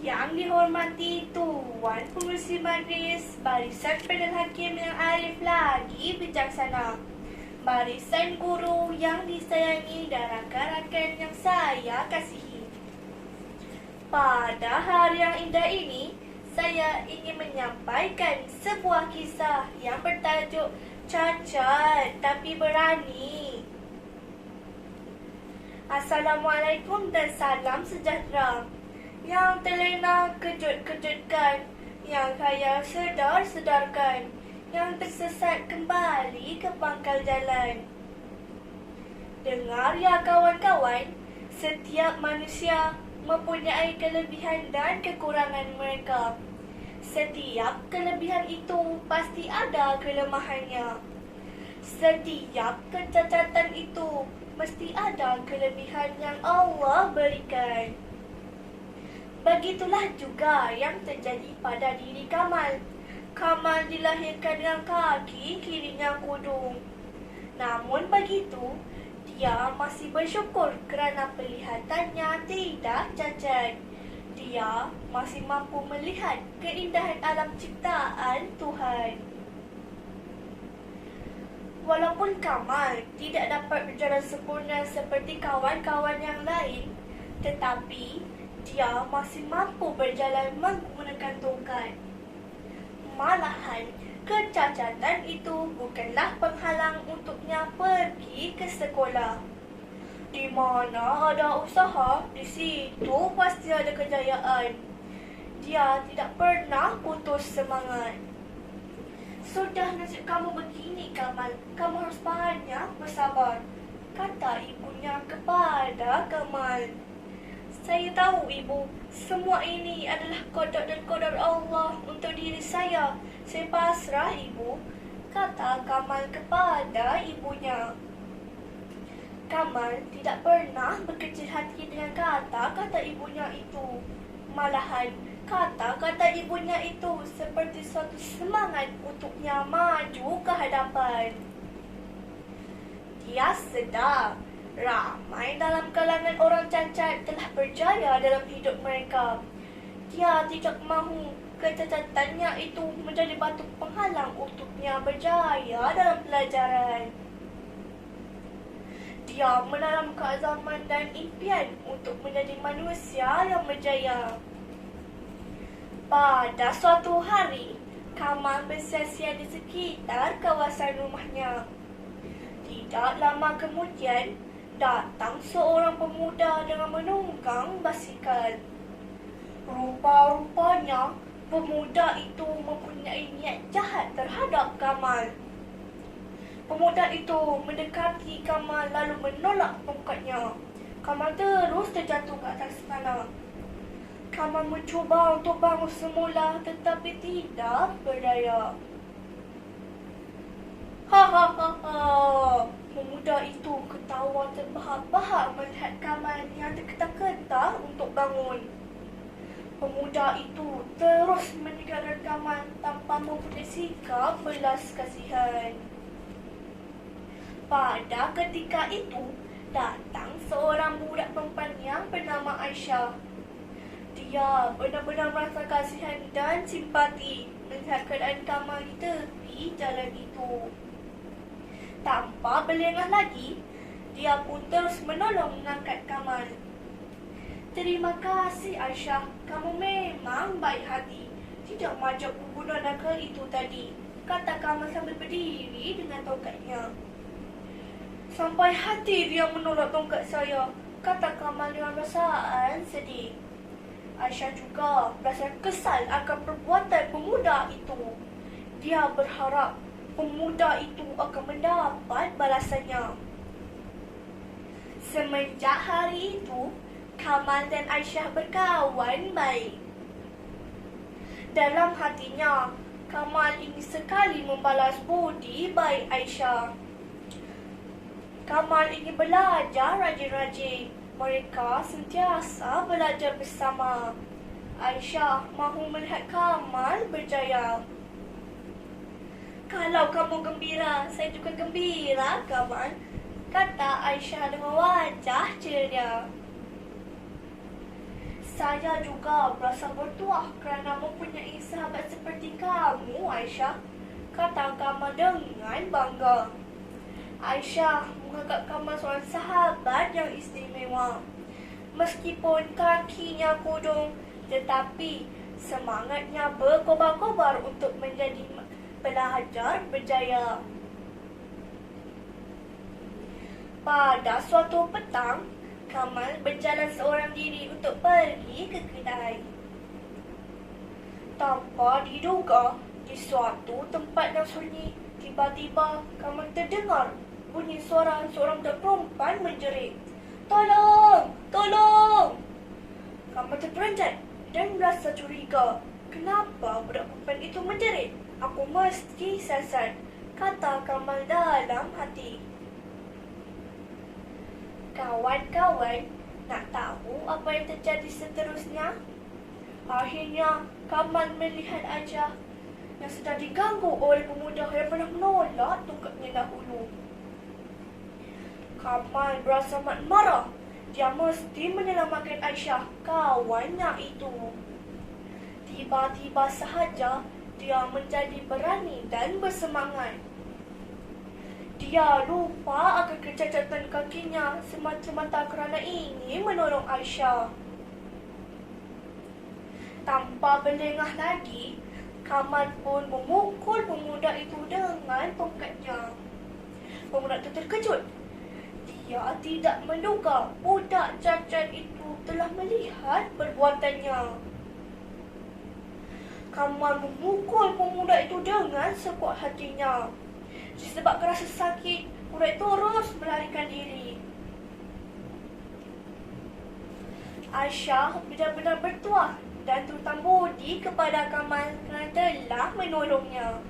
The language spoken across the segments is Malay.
Yang dihormati Tuan Pengerusi Majlis, Barisan Perdana Hakim yang arif lagi bijaksana, barisan guru yang disayangi dan rakan-rakan yang saya kasihi. Pada hari yang indah ini, saya ingin menyampaikan sebuah kisah yang bertajuk Cacat Tapi Berani. Assalamualaikum dan salam sejahtera. Yang terlena kejut-kejutkan, yang kaya sedar-sedarkan, yang tersesat kembali ke pangkal jalan. Dengar ya kawan-kawan, setiap manusia mempunyai kelebihan dan kekurangan mereka. Setiap kelebihan itu pasti ada kelemahannya. Setiap kecacatan itu mesti ada kelebihan yang Allah berikan. Begitulah juga yang terjadi pada diri Kamal. Kamal dilahirkan dengan kaki kirinya kudung. Namun begitu, dia masih bersyukur kerana penglihatannya tidak cacat. Dia masih mampu melihat keindahan alam ciptaan Tuhan. Walaupun Kamal tidak dapat berjalan sempurna seperti kawan-kawan yang lain, tetapi dia masih mampu berjalan menggunakan tongkat. Malahan, kecacatan itu bukanlah penghalang untuknya pergi ke sekolah. Di mana ada usaha, di situ pasti ada kejayaan. Dia tidak pernah putus semangat. Sudah nasib kamu begini, Kamal. Kamu harus banyak bersabar, kata ibunya kepada Kamal. Saya tahu, Ibu, semua ini adalah qada dan qadar Allah untuk diri saya. Saya pasrah, Ibu, kata Kamal kepada ibunya. Kamal tidak pernah berkecil hati dengan kata-kata ibunya itu. Malahan, kata-kata ibunya itu seperti suatu semangat untuknya maju ke hadapan. Dia sedar ramai dalam kalangan orang cacat telah berjaya dalam hidup mereka. Dia tidak mahu kecacatannya itu menjadi batu penghalang untuknya berjaya dalam pelajaran. Dia menalam keazaman dan impian untuk menjadi manusia yang berjaya. Pada suatu hari, Kamal bersiar-siar di sekitar kawasan rumahnya. Tidak lama kemudian, datang seorang pemuda dengan menunggang basikal. Rupa-rupanya, pemuda itu mempunyai niat jahat terhadap Kamal. Pemuda itu mendekati Kamal lalu menolak tongkatnya. Kamal terus terjatuh ke atas tanah. Kamal mencuba untuk bangun semula tetapi tidak berdaya. Hahaha. Pemuda itu ketawa terbahak-bahak melihat Kamal yang terketar-ketar untuk bangun. Pemuda itu terus meninggalkan Kamal tanpa mempunyai sikap belas kasihan. Pada ketika itu, datang seorang budak perempuan yang bernama Aisyah. Dia benar-benar merasa kasihan dan simpati melihat keadaan Kamal di tepi jalan itu. Tanpa berlengah lagi, dia pun terus menolong mengangkat Kamal. Terima kasih Aisyah, kamu memang baik hati. Tidak macam pembunuh nakal itu tadi, kata Kamal sambil berdiri dengan tongkatnya. Sampai hati dia menolak tongkat saya, kata Kamal dengan perasaan sedih. Aisyah juga berasa kesal akan perbuatan pemuda itu. Dia berharap pemuda itu akan mendapat balasannya. Semenjak hari itu, Kamal dan Aisyah berkawan baik. Dalam hatinya, Kamal ingin sekali membalas budi baik Aisyah. Kamal ingin belajar rajin-rajin. Mereka sentiasa belajar bersama. Aisyah mahu melihat Kamal berjaya. Kalau kamu gembira, saya juga gembira, Kamal, kata Aisyah dengan wajah ceria. Saya juga berasa bertuah kerana mempunyai sahabat seperti kamu, Aisyah, kata Kamal dengan bangga. Aisyah menganggap Kamal seorang sahabat yang istimewa. Meskipun kakinya kudung, tetapi semangatnya berkobar-kobar untuk menjadi pelajar berjaya. Pada suatu petang, Kamal berjalan seorang diri untuk pergi ke kedai. Tanpa diduga, di suatu tempat yang sunyi, tiba-tiba Kamal terdengar bunyi suara seorang budak perempuan menjerit, "Tolong! Tolong!" Kamal terperanjat dan merasa curiga. Kenapa budak perempuan itu menjerit? Aku mesti sasar, kata Kamal dalam hati. Kawan-kawan, nak tahu apa yang terjadi seterusnya? Akhirnya, Kamal melihat Aisyah yang sedang diganggu oleh pemuda yang pernah menolak tongkatnya dahulu. Kamal berasa amat marah. Dia mesti menyelamatkan Aisyah, kawannya itu. Tiba-tiba sahaja, dia menjadi berani dan bersemangat. Dia lupa akan kecacatan kakinya semata-mata kerana ingin menolong Aisyah. Tanpa berlengah lagi, Kamal pun memukul pemuda itu dengan tongkatnya. Pemuda itu terkejut. Dia tidak menduga budak cacat itu telah melihat perbuatannya. Kamal memukul pemuda itu dengan sekuat hatinya. Disebabkan rasa sakit, budak itu terus melarikan diri. Aisyah benar-benar bertuah dan terutang budi kepada Kamal kerana telah menolongnya.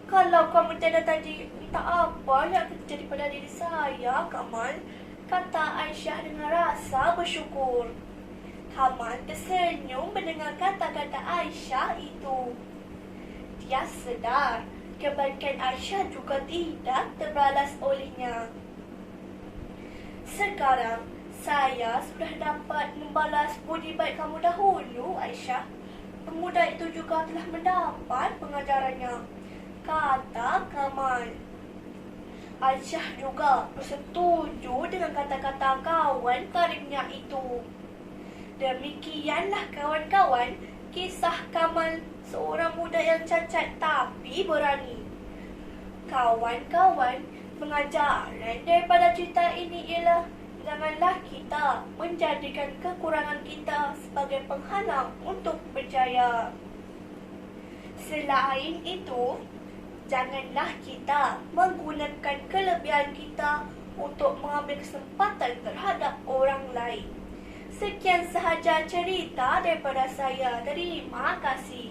Kalau kamu tiada tadi, entah apa yang akan terjadi pada diri saya, Kamal, kata Aisyah dengan rasa bersyukur. Kamal tersenyum mendengar kata-kata Aisyah itu. Dia sedar kebaikan Aisyah juga tidak terbalas olehnya. Sekarang, saya sudah dapat membalas budi baik kamu dahulu, Aisyah. Pemuda itu juga telah mendapat pengajarannya, kata Kamal. Aisyah juga bersetuju dengan kata-kata kawan karibnya itu. Demikianlah kawan-kawan, kisah Kamal, seorang muda yang cacat tapi berani. Kawan-kawan, pengajaran daripada cerita ini ialah janganlah kita menjadikan kekurangan kita sebagai penghalang untuk berjaya. Selain itu, janganlah kita menggunakan kelebihan kita untuk mengambil kesempatan terhadap orang lain. Sekian sahaja cerita daripada saya. Terima kasih.